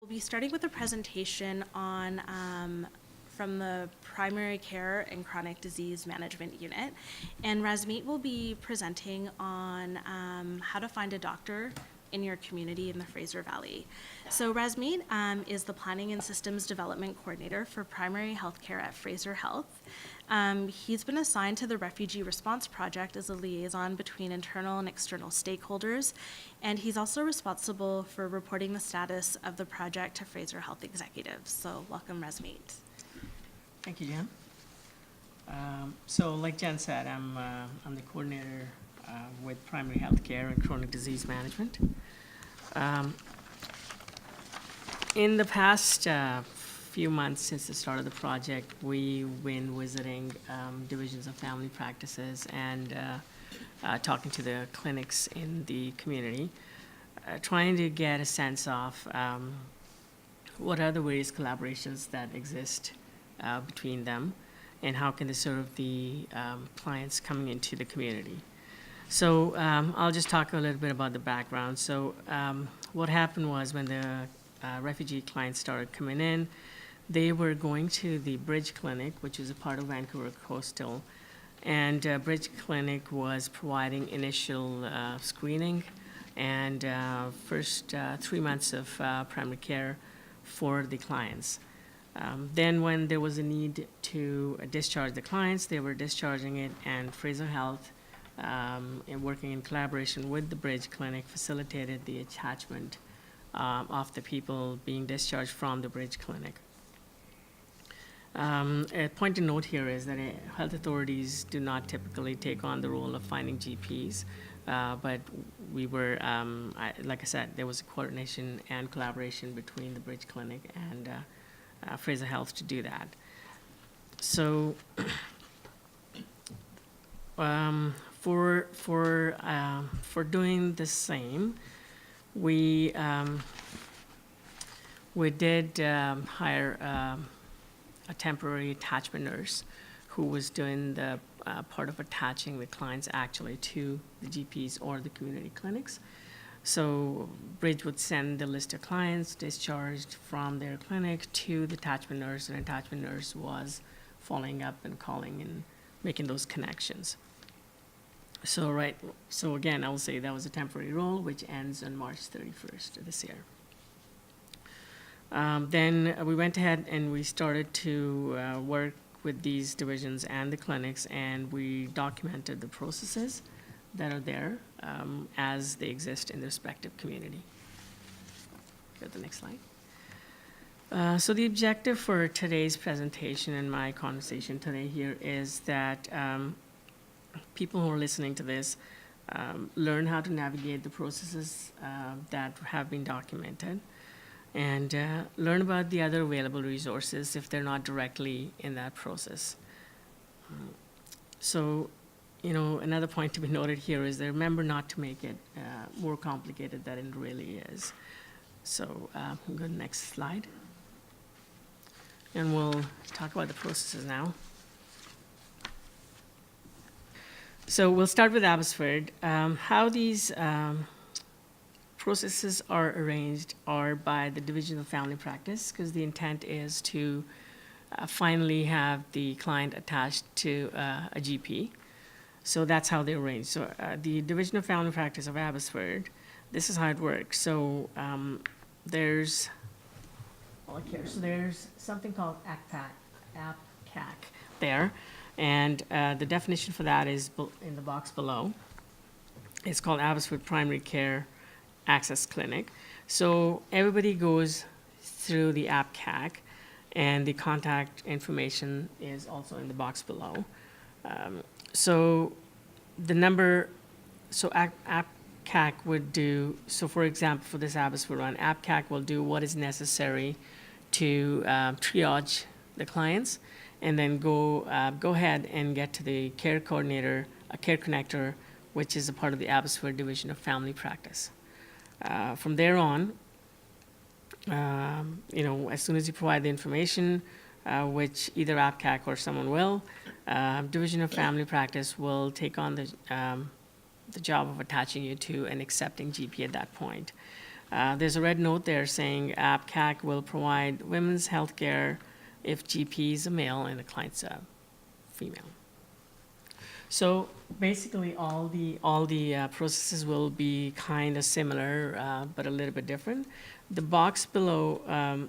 We'll be starting with a presentation on from the Primary Care and Chronic Disease Management Unit. And Rasmeet will be presenting on how to find a doctor in your community in the Fraser Valley. So Rasmeet is the Planning and Systems Development Coordinator for Primary Healthcare at Fraser Health. He's been assigned to the Refugee Response Project as a liaison between internal and external stakeholders, and he's also responsible for reporting the status of the project to Fraser Health executives. So welcome, Rasmeet. Thank you, Jen. So like Jen said, I'm the coordinator with primary health care and chronic disease management. In the past few months since the start of the project, we've been visiting divisions of family practices and talking to the clinics in the community, trying to get a sense of what are the various collaborations that exist between them, and how can they serve the clients coming into the community. So I'll just talk a little bit about the background. So what happened was when the refugee clients started coming in, they were going to the Bridge Clinic, which is a part of Vancouver Coastal, and Bridge Clinic was providing initial screening and first 3 months of primary care for the clients. Then when there was a need to discharge the clients, they were discharging it, and Fraser Health, and working in collaboration with the Bridge Clinic, facilitated the attachment of the people being discharged from the Bridge Clinic. A point to note here is that health authorities do not typically take on the role of finding GPs, but we were, like I said, there was a coordination and collaboration between the Bridge Clinic and Fraser Health to do that. So for doing the same, we did hire a temporary attachment nurse who was doing the part of attaching the clients actually to the GPs or the community clinics. So Bridge would send the list of clients discharged from their clinic to the attachment nurse, and the attachment nurse was following up and calling and making those connections. So again, I will say that was a temporary role, which ends on March 31st of this year. Then we went ahead and we started to work with these divisions and the clinics, and we documented the processes that are there as they exist in the respective community. Go to the next slide. So the objective for today's presentation and my conversation today here is that people who are listening to this learn how to navigate the processes that have been documented, and learn about the other available resources if they're not directly in that process. So, another point to be noted here is that remember not to make it more complicated than it really is. So we'll go to the next slide. And we'll talk about the processes now. So we'll start with Abbotsford. How these processes are arranged are by the Division of Family Practice, because the intent is to finally have the client attached to a GP. So that's how they're arranged. So the Division of Family Practice of Abbotsford, this is how it works. So there's something called APCAC there, and the definition for that is in the box below. It's called Abbotsford Primary Care Access Clinic. So everybody goes through the APCAC, and the contact information is also in the box below. So the number, so APCAC would do, so for example, for this Abbotsford one, APCAC will do what is necessary to triage the clients, and then go ahead and get to the care coordinator, a care connector, which is a part of the Abbotsford Division of Family Practice. From there on, as soon as you provide the information, which either APCAC or someone will, Division of Family Practice will take on the job of attaching you to an accepting GP at that point. There's a red note there saying APCAC will provide women's health care if GP is a male and the client's a female. So basically, all the processes will be kind of similar, but a little bit different. The box below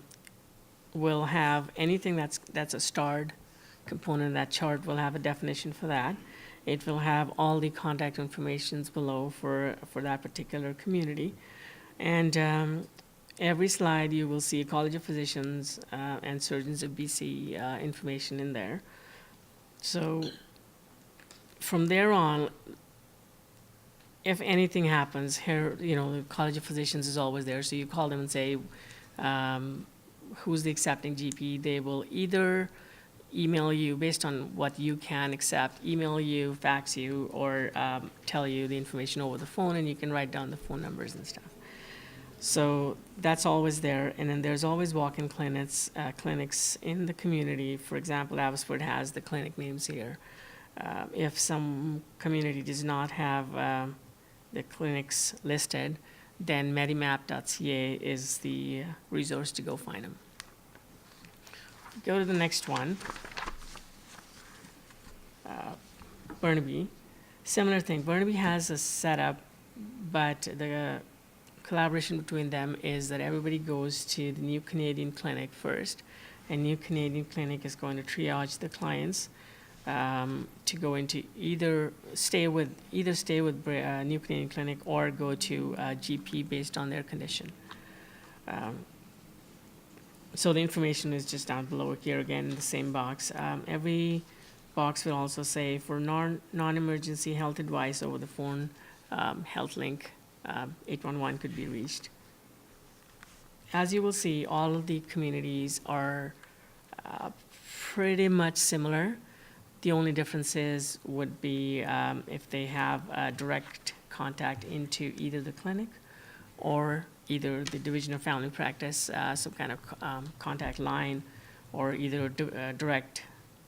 will have anything that's a starred component of that chart will have a definition for that. It will have all the contact informations below for that particular community. And every slide you will see College of Physicians and Surgeons of BC information in there. So from there on, if anything happens, here, the College of Physicians is always there. So you call them and say, who's the accepting GP? They will either email you based on what you can accept, email you, fax you, or tell you the information over the phone, and you can write down the phone numbers and stuff. So that's always there. And then there's always walk-in clinics in the community. For example, Abbotsford has the clinic names here. If some community does not have the clinics listed, then medimap.ca is the resource to go find them. Go to the next one. Burnaby. Similar thing. Burnaby has a setup, but the collaboration between them is that everybody goes to the New Canadian Clinic first, and New Canadian Clinic is going to triage the clients to go into either stay with New Canadian Clinic or go to GP based on their condition. So the information is just down below here again in the same box. Every box will also say for non-emergency health advice over the phone, health link 811 could be reached. As you will see, all of the communities are pretty much similar. The only differences would be if they have direct contact into either the clinic or either the Division of Family Practice, some kind of contact line, or either a direct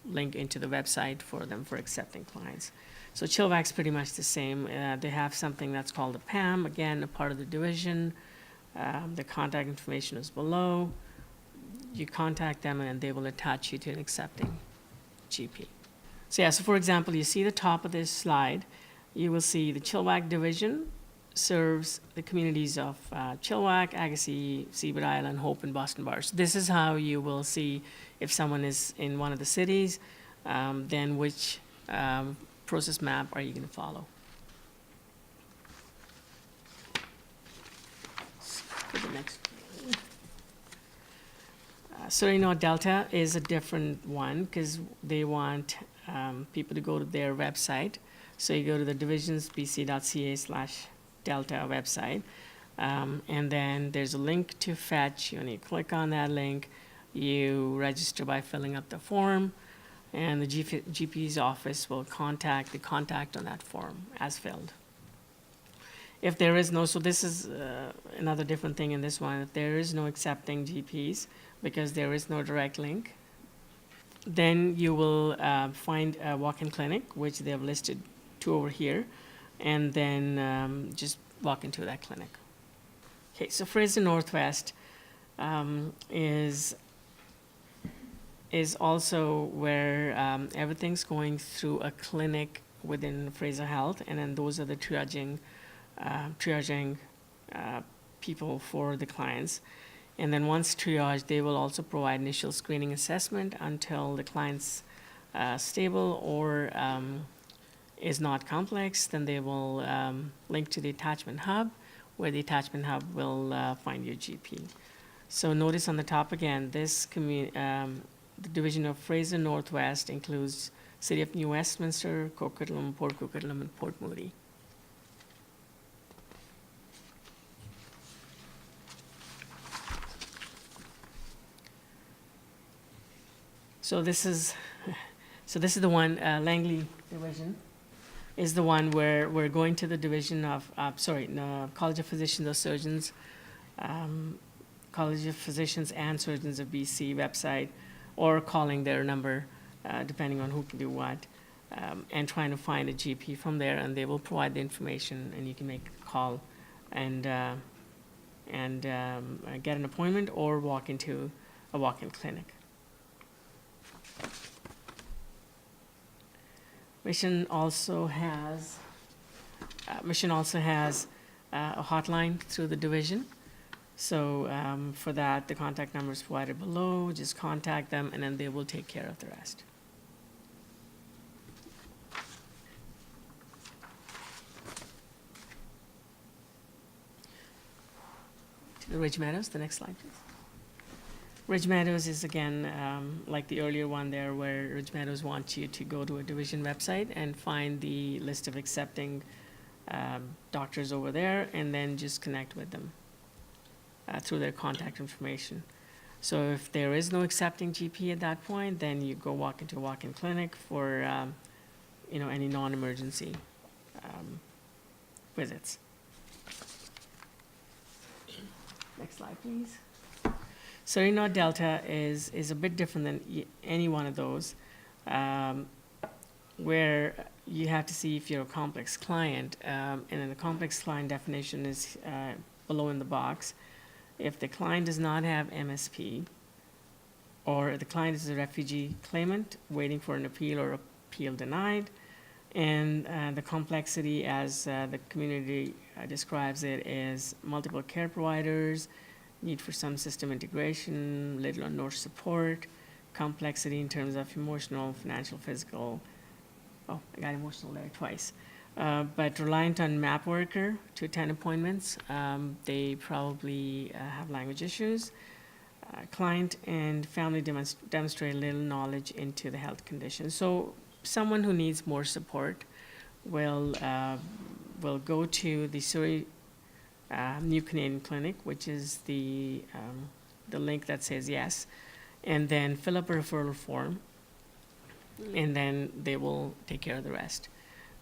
link into the website for them for accepting clients. So Chilvac's pretty much the same. They have something that's called a PAM, again, a part of the division. The contact information is below. You contact them and they will attach you to an accepting GP. So for example, you see the top of this slide, you will see the Chilliwack division serves the communities of Chilliwack, Agassiz, Seabird Island, Hope, and Boston Bar. So this is how you will see if someone is in one of the cities, then which process map are you going to follow. Go to the next. Sereno Delta is a different one because they want people to go to their website. So you go to the divisionsbc.ca/Delta website, and then there's a link to fetch. When you click on that link, you register by filling up the form, and the GP's office will contact the contact on that form as filled. If there is no, so this is another different thing in this one, if there is no accepting GPs, because there is no direct link, then you will find a walk-in clinic, which they have listed 2 over here, and then just walk into that clinic. Okay, so Fraser Northwest is also where everything's going through a clinic within Fraser Health, and then those are the triaging people for the clients. And then once triaged, they will also provide initial screening assessment until the client's stable or is not complex. Then they will link to the attachment hub, where the attachment hub will find your GP. So notice on the top again, this the division of Fraser Northwest includes City of New Westminster, Coquitlam, Port Coquitlam, and Port Moody. So this is the one, Langley division is the one where we're going to the division of, College of Physicians or Surgeons, College of Physicians and Surgeons of BC website, or calling their number, depending on who can do what, and trying to find a GP from there, and they will provide the information, and you can make a call and and get an appointment or walk into a walk-in clinic. Mission also has a hotline through the division. So for that, the contact number is provided below. Just contact them, and then they will take care of the rest. To the Ridge Meadows, the next slide, please. Ridge Meadows is again like the earlier one there, where Ridge Meadows wants you to go to a division website and find the list of accepting doctors over there, and then just connect with them through their contact information. So if there is no accepting GP at that point, then you go walk into a walk-in clinic for any non-emergency visits. Next slide, please. Serenade Delta is a bit different than any one of those, where you have to see if you're a complex client, and then the complex client definition is below in the box. If the client does not have MSP, or the client is a refugee claimant waiting for an appeal or appeal denied, and the complexity as the community describes it is multiple care providers, need for some system integration, little or no support, complexity in terms of emotional, financial, physical. Oh, I got emotional there twice. But reliant on map worker to attend appointments. They probably have language issues. Client and family demonstrate little knowledge into the health condition. So someone who needs more support will go to the Surrey New Canadian Clinic, which is the link that says yes, and then fill up a referral form, and then they will take care of the rest.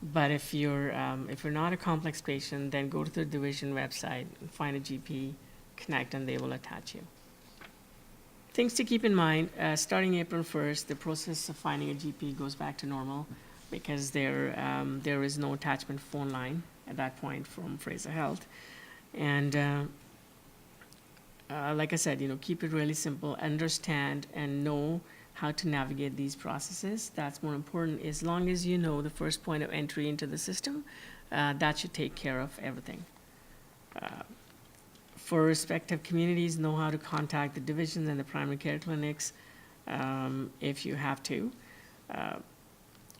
But if you're not a complex patient, then go to the division website and find a GP, connect, and they will attach you. Things to keep in mind, starting April 1st, the process of finding a GP goes back to normal, because there is no attachment phone line at that point from Fraser Health. And like I said, keep it really simple, understand and know how to navigate these processes. That's more important. As long as you know the first point of entry into the system, that should take care of everything. For respective communities, know how to contact the divisions and the primary care clinics if you have to.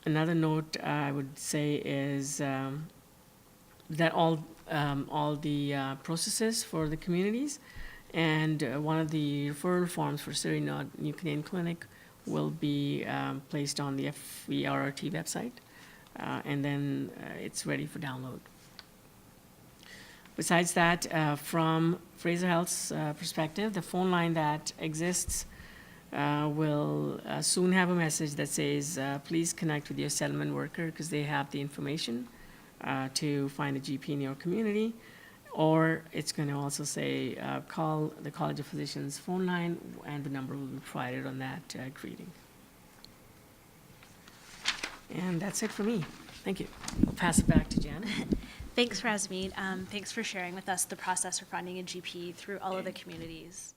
Another note I would say is that all the processes for the communities and one of the referral forms for Surrey New Canadian Clinic will be placed on the RRT website, and then it's ready for download. Besides that, from Fraser Health's perspective, the phone line that exists will soon have a message that says, please connect with your settlement worker, because they have the information to find a GP in your community. Or it's going to also say, call the College of Physicians phone line, and the number will be provided on that greeting. And that's it for me. Thank you. I'll pass it back to Janet. Thanks, Rasmeet. Thanks for sharing with us the process for finding a GP through all of the communities.